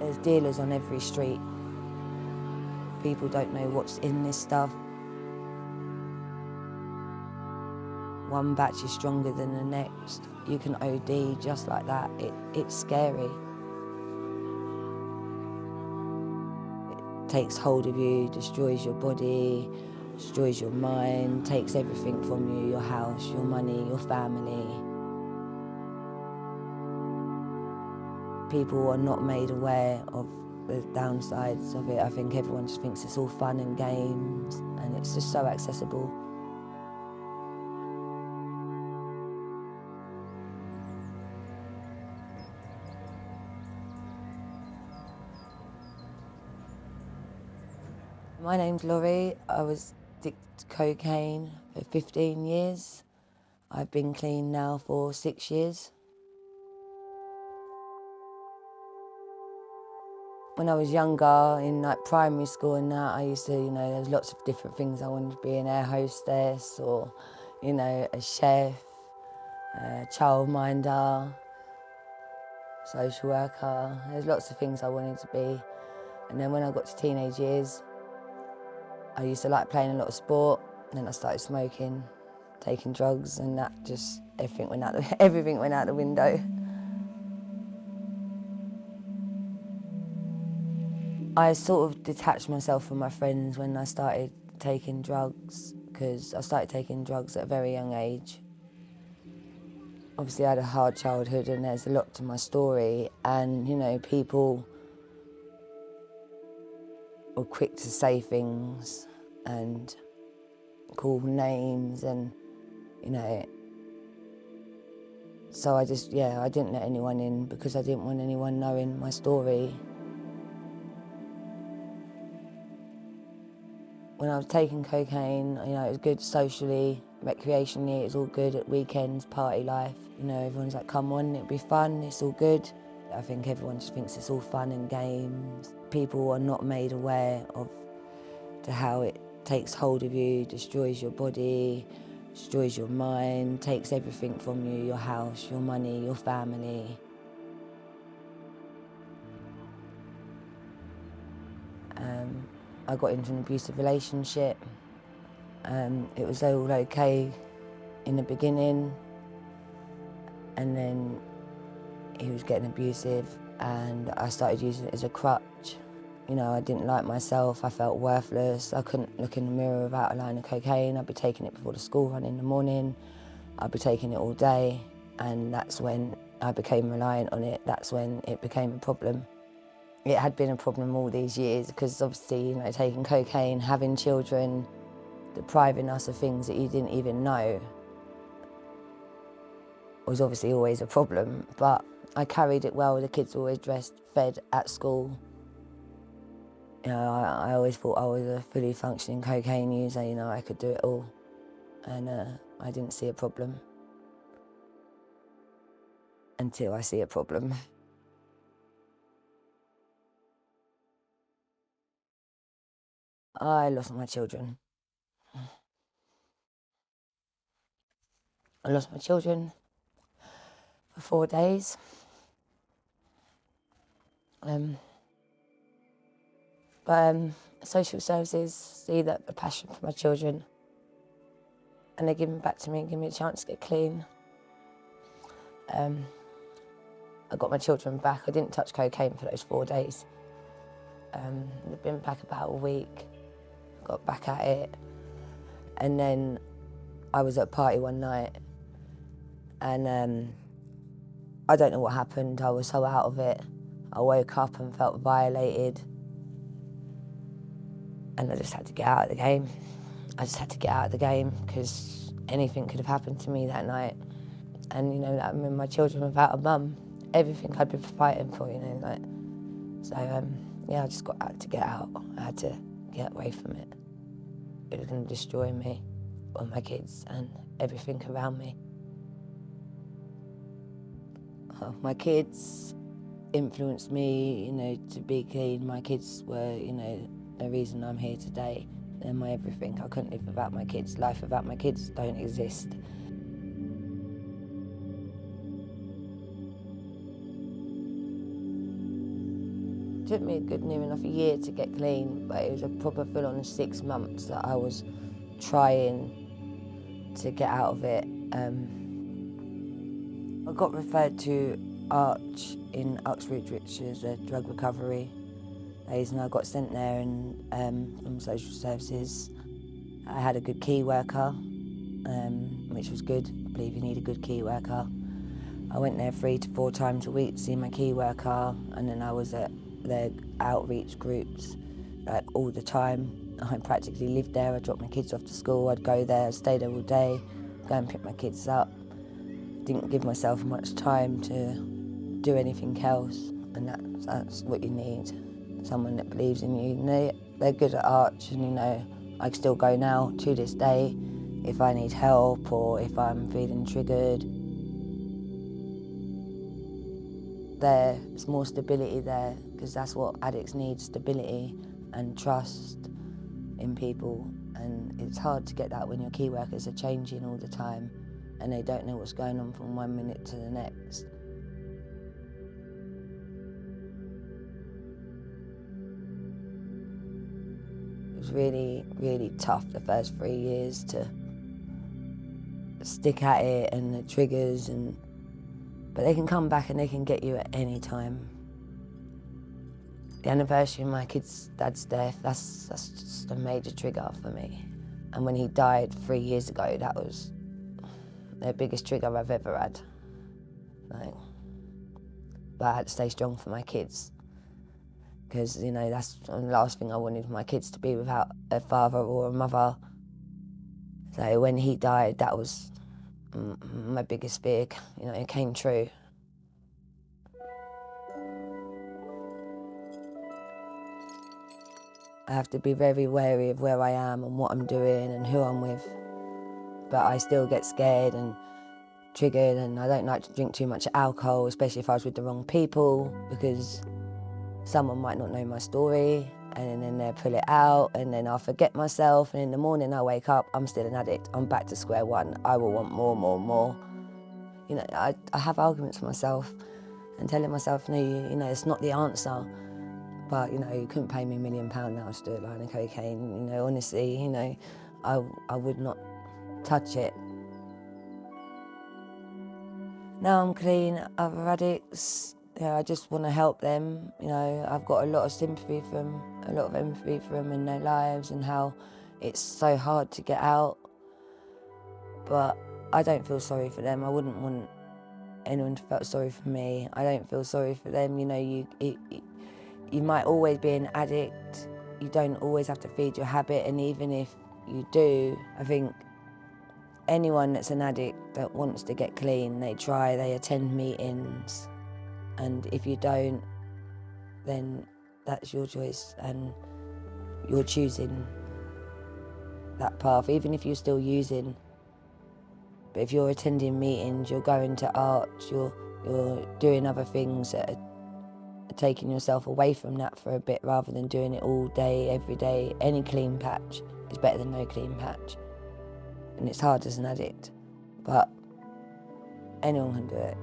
There's dealers on every street. People don't know what's in this stuff. One batch is stronger than the next. You can OD just like that. It's scary. It takes hold of you, destroys your body, destroys your mind, takes everything from you, your house, your money, your family. People are not made aware of the downsides of it. I think everyone just thinks it's all fun and games, and it's just so accessible. My name's Laurie. I was addicted to cocaine for 15 years. I've been clean now for 6 years. When I was younger, in like primary school and that, I used to, there was lots of different things. I wanted to be an air hostess or, a chef, a childminder, social worker. There's lots of things I wanted to be. And then when I got to teenage years, I used to like playing a lot of sport, and then I started smoking, taking drugs, and that just, everything went out the window. I sort of detached myself from my friends when I started taking drugs, because I started taking drugs at a very young age. Obviously I had a hard childhood and there's a lot to my story, and people were quick to say things and call names, and so I didn't let anyone in because I didn't want anyone knowing my story. When I was taking cocaine, it was good socially, recreationally, it was all good at weekends, party life. Everyone's like, come on, it'll be fun, it's all good. I think everyone just thinks it's all fun and games. People are not made aware of how it takes hold of you, destroys your body, destroys your mind, takes everything from you, your house, your money, your family. I got into an abusive relationship. It was all okay in the beginning, and then he was getting abusive and I started using it as a crutch. I didn't like myself, I felt worthless. I couldn't look in the mirror without a line of cocaine. I'd be taking it before the school run in the morning. I'd be taking it all day, and that's when I became reliant on it. That's when it became a problem. It had been a problem all these years because obviously, taking cocaine, having children, depriving us of things that you didn't even know was obviously always a problem, but I carried it well. The kids were always dressed, fed at school. I always thought I was a fully functioning cocaine user, I could do it all, and I didn't see a problem until I see a problem. I lost my children. I lost my children for 4 days. Social services see that the passion for my children, and they give them back to me and give me a chance to get clean. I got my children back. I didn't touch cocaine for those 4 days. They've been back about a week. Got back at it, and then I was at a party one night, and I don't know what happened. I was so out of it. I woke up and felt violated, and I just had to get out of the game. I just had to get out of the game because anything could have happened to me that night. And I mean, my children without a mum, everything I'd been fighting for, So I just had to get out. I had to get away from it. It was going to destroy me, or my kids, and everything around me. My kids influenced me, to be clean. My kids were, the reason I'm here today. They're my everything. I couldn't live without my kids. Life without my kids don't exist. It took me a good near enough a year to get clean, but it was a proper full-on 6 months that I was trying to get out of it. I got referred to Arch in Uxbridge, which is a drug recovery place, and I got sent there from social services. I had a good key worker, which was good. I believe you need a good key worker. I went there 3 to 4 times a week to see my key worker, and then I was at their outreach groups like all the time. I practically lived there. I dropped my kids off to school. I'd go there, I'd stay there all day, go and pick my kids up. Didn't give myself much time to do anything else, and that's what you need. Someone that believes in you. And they're good at Arch, and I still go now to this day if I need help or if I'm feeling triggered. There's more stability there, because that's what addicts need, stability and trust in people. And it's hard to get that when your key workers are changing all the time and they don't know what's going on from one minute to the next. It was really, really tough the first 3 years to stick at it, and the triggers, but they can come back and they can get you at any time. The anniversary of my kid's dad's death, that's just a major trigger for me. And when he died 3 years ago, that was the biggest trigger I've ever had. But I had to stay strong for my kids, because that's the last thing I wanted my kids to be without a father or a mother. So when he died, that was my biggest fear. It came true. I have to be very wary of where I am and what I'm doing and who I'm with. But I still get scared and triggered, and I don't like to drink too much alcohol, especially if I was with the wrong people, because someone might not know my story, and then they'll pull it out, and then I'll forget myself, and in the morning I wake up, I'm still an addict. I'm back to square one. I will want more, more, more. I have arguments with myself and telling myself, no, it's not the answer. But, you couldn't pay me £1 million now to do a line of cocaine. Honestly, I would not touch it. Now I'm clean, other addicts, I just want to help them. I've got a lot of sympathy for them, a lot of empathy for them in their lives and how it's so hard to get out. But I don't feel sorry for them. I wouldn't want anyone to feel sorry for me. I don't feel sorry for them. You might always be an addict. You don't always have to feed your habit, and even if you do, I think anyone that's an addict that wants to get clean, they try, they attend meetings, and if you don't, then that's your choice and you're choosing that path, even if you're still using. But if you're attending meetings, you're going to Arch, you're doing other things that are taking yourself away from that for a bit, rather than doing it all day, every day. Any clean patch is better than no clean patch. And it's hard as an addict, but anyone can do it.